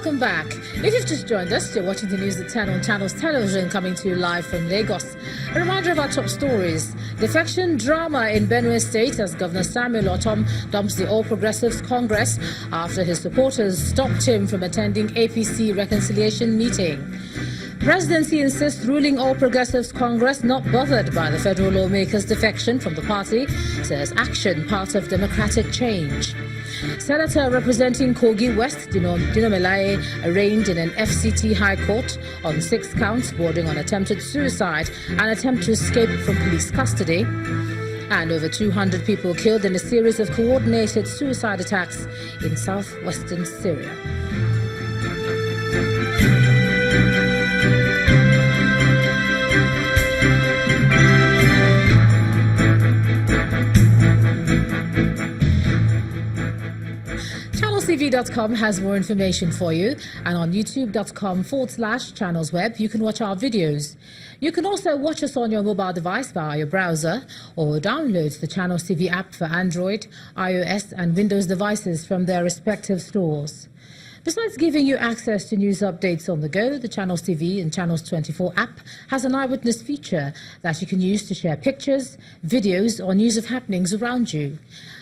Welcome back. If you've just joined us, you're watching the news at 10 on Channels Television, coming to you live from Lagos. A reminder of our top stories. Defection drama in Benue State as Governor Samuel Otom dumps the All Progressives Congress after his supporters stopped him from attending APC reconciliation meeting. Presidency insists ruling All Progressives Congress not bothered by the federal lawmakers' defection from the party, says action part of democratic change. Senator representing Kogi West, Dino Melaye, arraigned in an FCT High Court on 6 counts bordering on attempted suicide and attempt to escape from police custody. And over 200 people killed in a series of coordinated suicide attacks in southwestern Syria. TV.com has more information for you, and on youtube.com/channelsweb you can watch our videos. You can also watch us on your mobile device via your browser or download the Channels TV app for Android, iOS and Windows devices from their respective stores. Besides giving you access to news updates on the go, the Channels TV and Channels 24 app has an eyewitness feature that you can use to share pictures, videos or news of happenings around you.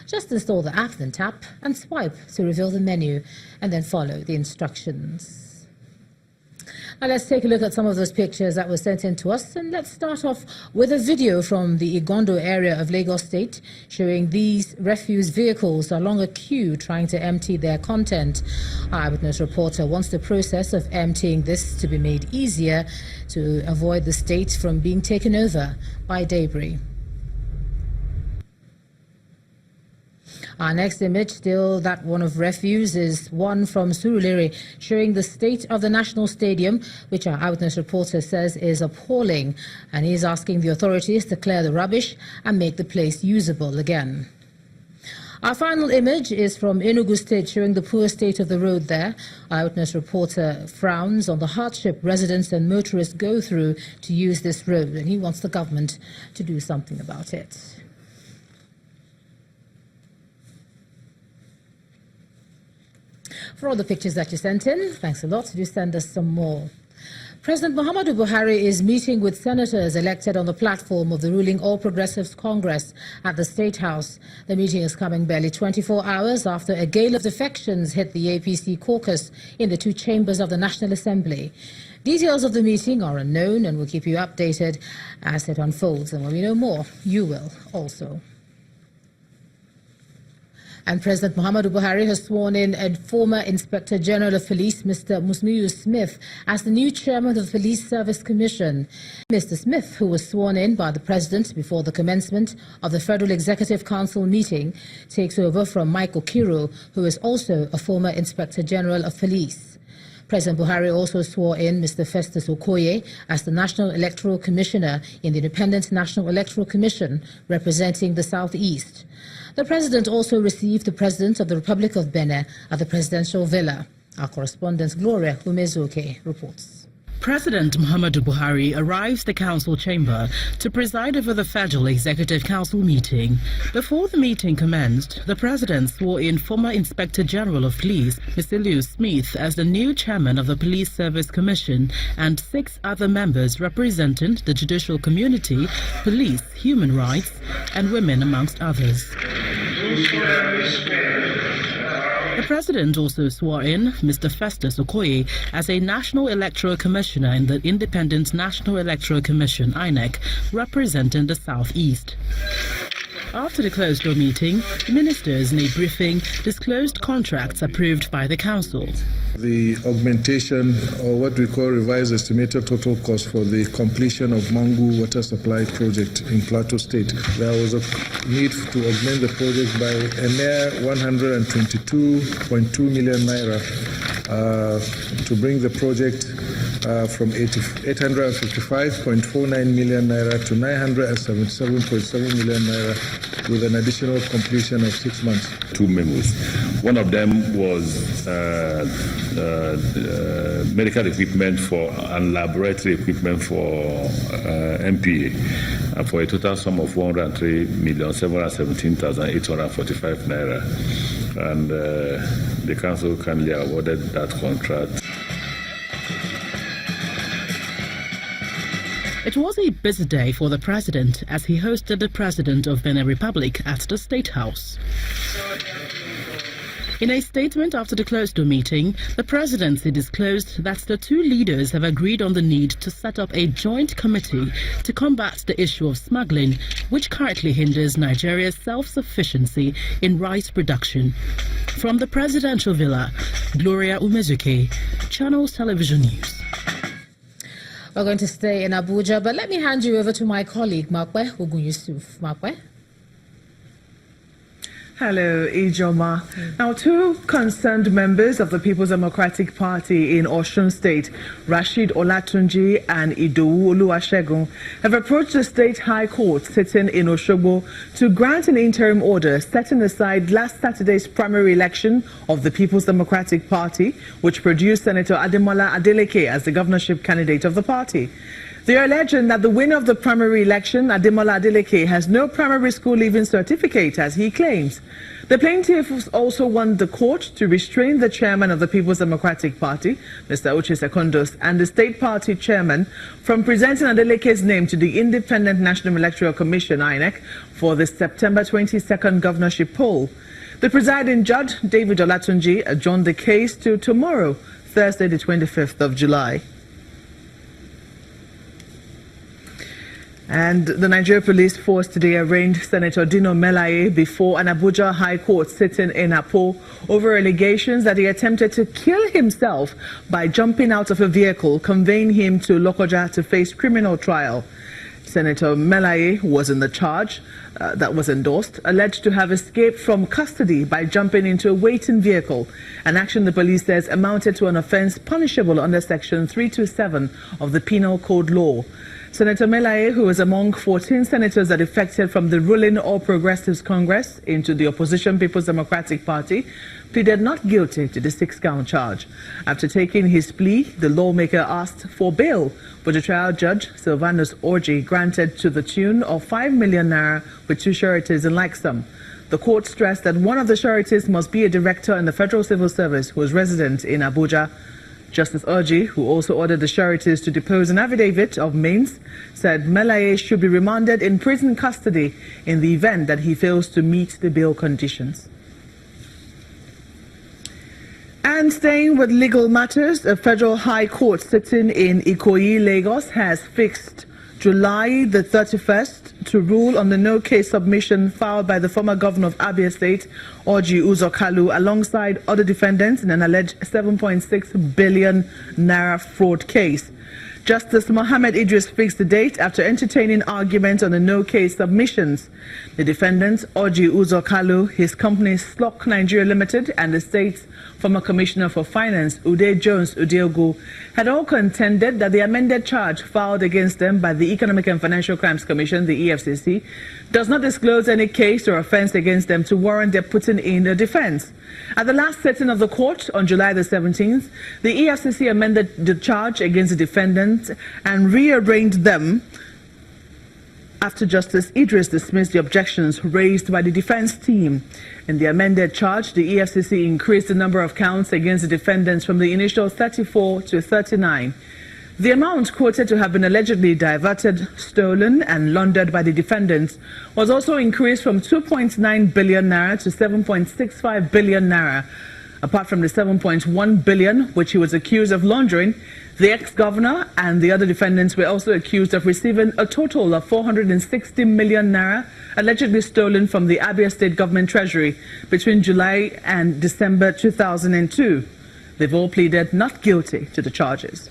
Just install the app, then tap and swipe to reveal the menu and then follow the instructions. Now let's take a look at some of those pictures that were sent in to us, and let's start off with a video from the Igondo area of Lagos State showing these refuse vehicles along a queue trying to empty their content. Our eyewitness reporter wants the process of emptying this to be made easier to avoid the state from being taken over by debris. Our next image, still that one of refuse, is one from Surulere showing the state of the National Stadium, which our eyewitness reporter says is appalling, and he's asking the authorities to clear the rubbish and make the place usable again. Our final image is from Enugu State showing the poor state of the road there. Our eyewitness reporter frowns on the hardship residents and motorists go through to use this road, and he wants the government to do something about it. For all the pictures that you sent in, thanks a lot. Do send us some more. President Muhammadu Buhari is meeting with senators elected on the platform of the ruling All Progressives Congress at the State House. The meeting is coming barely 24 hours after a gale of defections hit the APC caucus in the 2 chambers of the National Assembly. Details of the meeting are unknown, and we'll keep you updated as it unfolds. And when we know more, you will also. And President Muhammadu Buhari has sworn in a former Inspector General of Police, Mr. Musmiu Smith, as the new chairman of the Police Service Commission. Mr. Smith, who was sworn in by the President before the commencement of the Federal Executive Council meeting, takes over from Mike Okiro, who is also a former Inspector General of Police. President Buhari also swore in Mr. Festus Okoye as the National Electoral Commissioner in the Independent National Electoral Commission representing the Southeast. The President also received the President of the Republic of Benin at the Presidential Villa. Our correspondent Gloria Umezuke reports. President Muhammadu Buhari arrives the council chamber to preside over the Federal Executive Council meeting. Before the meeting commenced, the President swore in former Inspector General of Police, Mr. Lewis Smith, as the new chairman of the Police Service Commission, and 6 other members representing the judicial community, police, human rights, and women, amongst others. The President also swore in Mr. Festus Okoye as a National Electoral Commissioner in the Independent National Electoral Commission, INEC, representing the Southeast. After the closed-door meeting, the ministers in a briefing disclosed contracts approved by the Council. The augmentation, or what we call revised estimated total cost for the completion of Mangu Water Supply Project in Plateau State. There was a need to augment the project by a mere 122.2 million naira to bring the project from 855.49 million naira to 977.7 million naira with an additional completion of 6 months. 2 memos. One of them was medical equipment and laboratory equipment for MPA for a total sum of 103,717,845 naira. and the council kindly awarded that contract. It was a busy day for the president as he hosted the president of Benin Republic at the State House. In a statement after the closed-door meeting, the presidency disclosed that the two leaders have agreed on the need to set up a joint committee to combat the issue of smuggling, which currently hinders Nigeria's self-sufficiency in rice production. From the presidential villa, Gloria Umezuke, Channels Television News. We're going to stay in Abuja, but let me hand you over to my colleague, Makwe Ogun Yusuf. Makwe? Hello, Ijoma. Now, two concerned members of the People's Democratic Party in Osun State, Rashid Olatunji and Idowu Oluwasegun, have approached the State High Court sitting in Osogbo to grant an interim order setting aside last Saturday's primary election of the People's Democratic Party, which produced Senator Ademola Adeleke as the governorship candidate of the party. They are alleging that the winner of the primary election, Ademola Adeleke, has no primary school leaving certificate, as he claims. The plaintiffs also want the court to restrain the chairman of the People's Democratic Party, Mr. Uche Secondos, and the state party chairman from presenting Adeleke's name to the Independent National Electoral Commission, INEC, for the September 22nd governorship poll. The presiding judge, David Olatunji, adjourned the case to tomorrow, Thursday, the 25th of July. And the Nigeria Police Force today arraigned Senator Dino Melaye before an Abuja High Court sitting in Apo over allegations that he attempted to kill himself by jumping out of a vehicle, conveying him to Lokoja to face criminal trial. Senator Melaye was in the charge that was endorsed, alleged to have escaped from custody by jumping into a waiting vehicle, an action the police says amounted to an offence punishable under Section 327 of the Penal Code law. Senator Melaye, who was among 14 senators that defected from the ruling All Progressives Congress into the opposition People's Democratic Party, pleaded not guilty to the 6-count charge. After taking his plea, the lawmaker asked for bail, but the trial judge, Sylvanus Orji, granted to the tune of 5 million naira with two sureties in like sum. The court stressed that one of the sureties must be a director in the Federal Civil Service who is resident in Abuja. Justice Orji, who also ordered the sureties to depose an affidavit of Mains, said Melaye should be remanded in prison custody in the event that he fails to meet the bail conditions. And staying with legal matters, a federal high court sitting in Ikoyi, Lagos, has fixed July the 31st to rule on the no-case submission filed by the former governor of Abia State, Orji Uzor Kalu, alongside other defendants in an alleged 7.6 billion naira fraud case. Justice Mohammed Idris fixed the date after entertaining arguments on the no-case submissions. The defendants, Orji Uzor Kalu, his company Slock Nigeria Limited, and the state's former Commissioner for Finance, Ude Jones Udiogu, had all contended that the amended charge filed against them by the Economic and Financial Crimes Commission, the EFCC, does not disclose any case or offense against them to warrant their putting in a defense. At the last sitting of the court on July the 17th, the EFCC amended the charge against the defendants and rearranged them after Justice Idris dismissed the objections raised by the defense team. In the amended charge, the EFCC increased the number of counts against the defendants from the initial 34 to 39. The amount quoted to have been allegedly diverted, stolen, and laundered by the defendants was also increased from 2.9 billion naira to 7.65 billion naira. Apart from the 7.1 billion, which he was accused of laundering, the ex-governor and the other defendants were also accused of receiving a total of 460 million naira allegedly stolen from the Abia State government treasury between July and December 2002. They've all pleaded not guilty to the charges.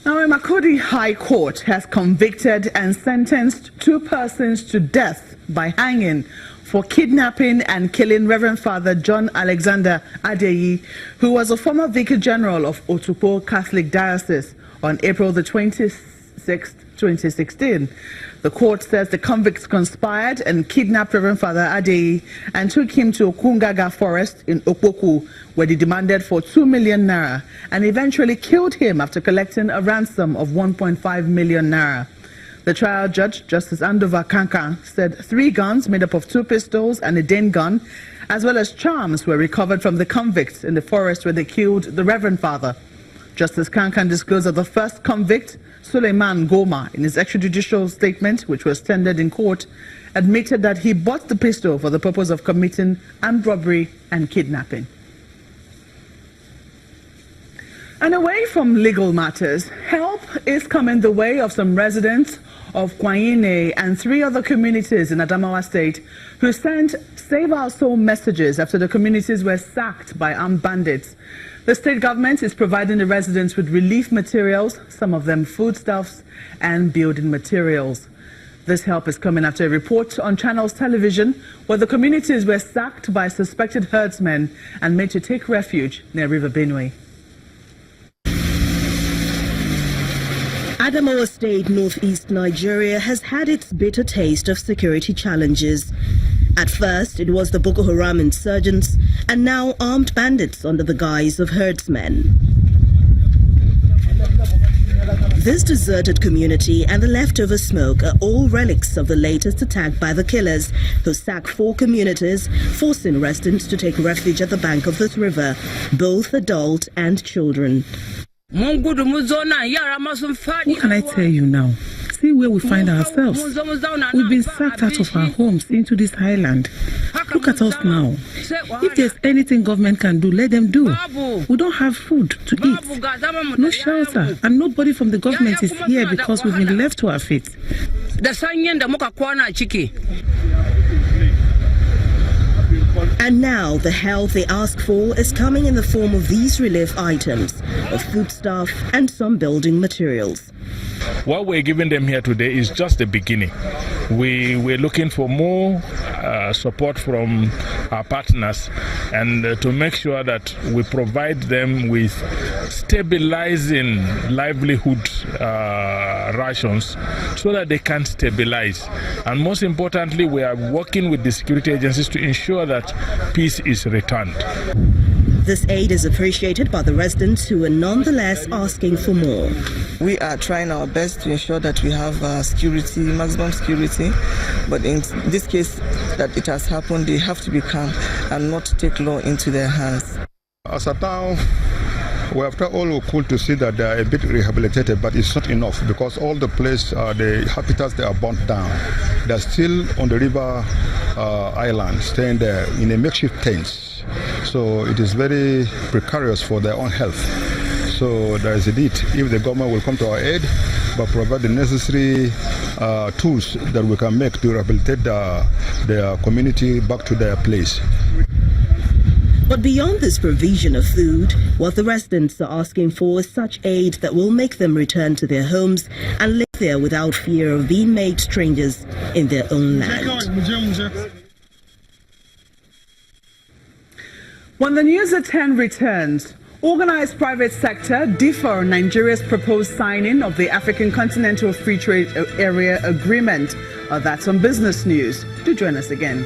Now, a Makurdi High Court has convicted and sentenced two persons to death by hanging for kidnapping and killing Reverend Father John Alexander Adeyi, who was a former Vicar General of Otukpo Catholic Diocese, on April the 26th, 2016. The court says the convicts conspired and kidnapped Reverend Father Adeyi and took him to Okungaga Forest in Okpoku, where they demanded for 2 million naira and eventually killed him after collecting a ransom of 1.5 million naira. The trial judge, Justice Andova Kankan, said 3 guns made up of 2 pistols and a Dane gun, as well as charms, were recovered from the convicts in the forest where they killed the Reverend Father. Justice Kankan disclosed that the first convict, Suleiman Goma, in his extrajudicial statement, which was tendered in court, admitted that he bought the pistol for the purpose of committing armed robbery and kidnapping. And away from legal matters, help is coming the way of some residents of Kwanyine and 3 other communities in Ademola State who sent Save Our Soul messages after the communities were sacked by armed bandits. The state government is providing the residents with relief materials, some of them foodstuffs and building materials. This help is coming after a report on Channels Television where the communities were sacked by suspected herdsmen and made to take refuge near River Benue. Ademola State, northeast Nigeria, has had its bitter taste of security challenges. At first, it was the Boko Haram insurgents, and now armed bandits under the guise of herdsmen. This deserted community and the leftover smoke are all relics of the latest attack by the killers, who sacked 4 communities, forcing residents to take refuge at the bank of this river, both adult and children. What can I tell you now? See where we find ourselves. We've been sacked out of our homes into this island. Look at us now. If there's anything government can do, let them do. We don't have food to eat, no shelter, and nobody from the government is here because we've been left to our fate. And now the help they ask for is coming in the form of these relief items, of foodstuff and some building materials. What we're giving them here today is just the beginning. We're looking for more support from our partners and to make sure that we provide them with stabilizing livelihood rations so that they can stabilize. And most importantly, we are working with the security agencies to ensure that peace is returned. This aid is appreciated by the residents who are nonetheless asking for more. We are trying our best to ensure that we have security, maximum security, but in this case that it has happened, they have to be calm and not take law into their hands. As a town, we have tried all we could to see that they are a bit rehabilitated, but it's not enough because all the place, the habitats, they are burnt down. They're still on the river island, staying there in a makeshift tents. So it is very precarious for their own health. So there is a need if the government will come to our aid, but provide the necessary tools that we can make to rehabilitate their community back to their place. But beyond this provision of food, what the residents are asking for is such aid that will make them return to their homes and live there without fear of being made strangers in their own land. When the news at 10 returns, organized private sector differ on Nigeria's proposed signing of the African Continental Free Trade Area Agreement. That's on Business News. Do join us again.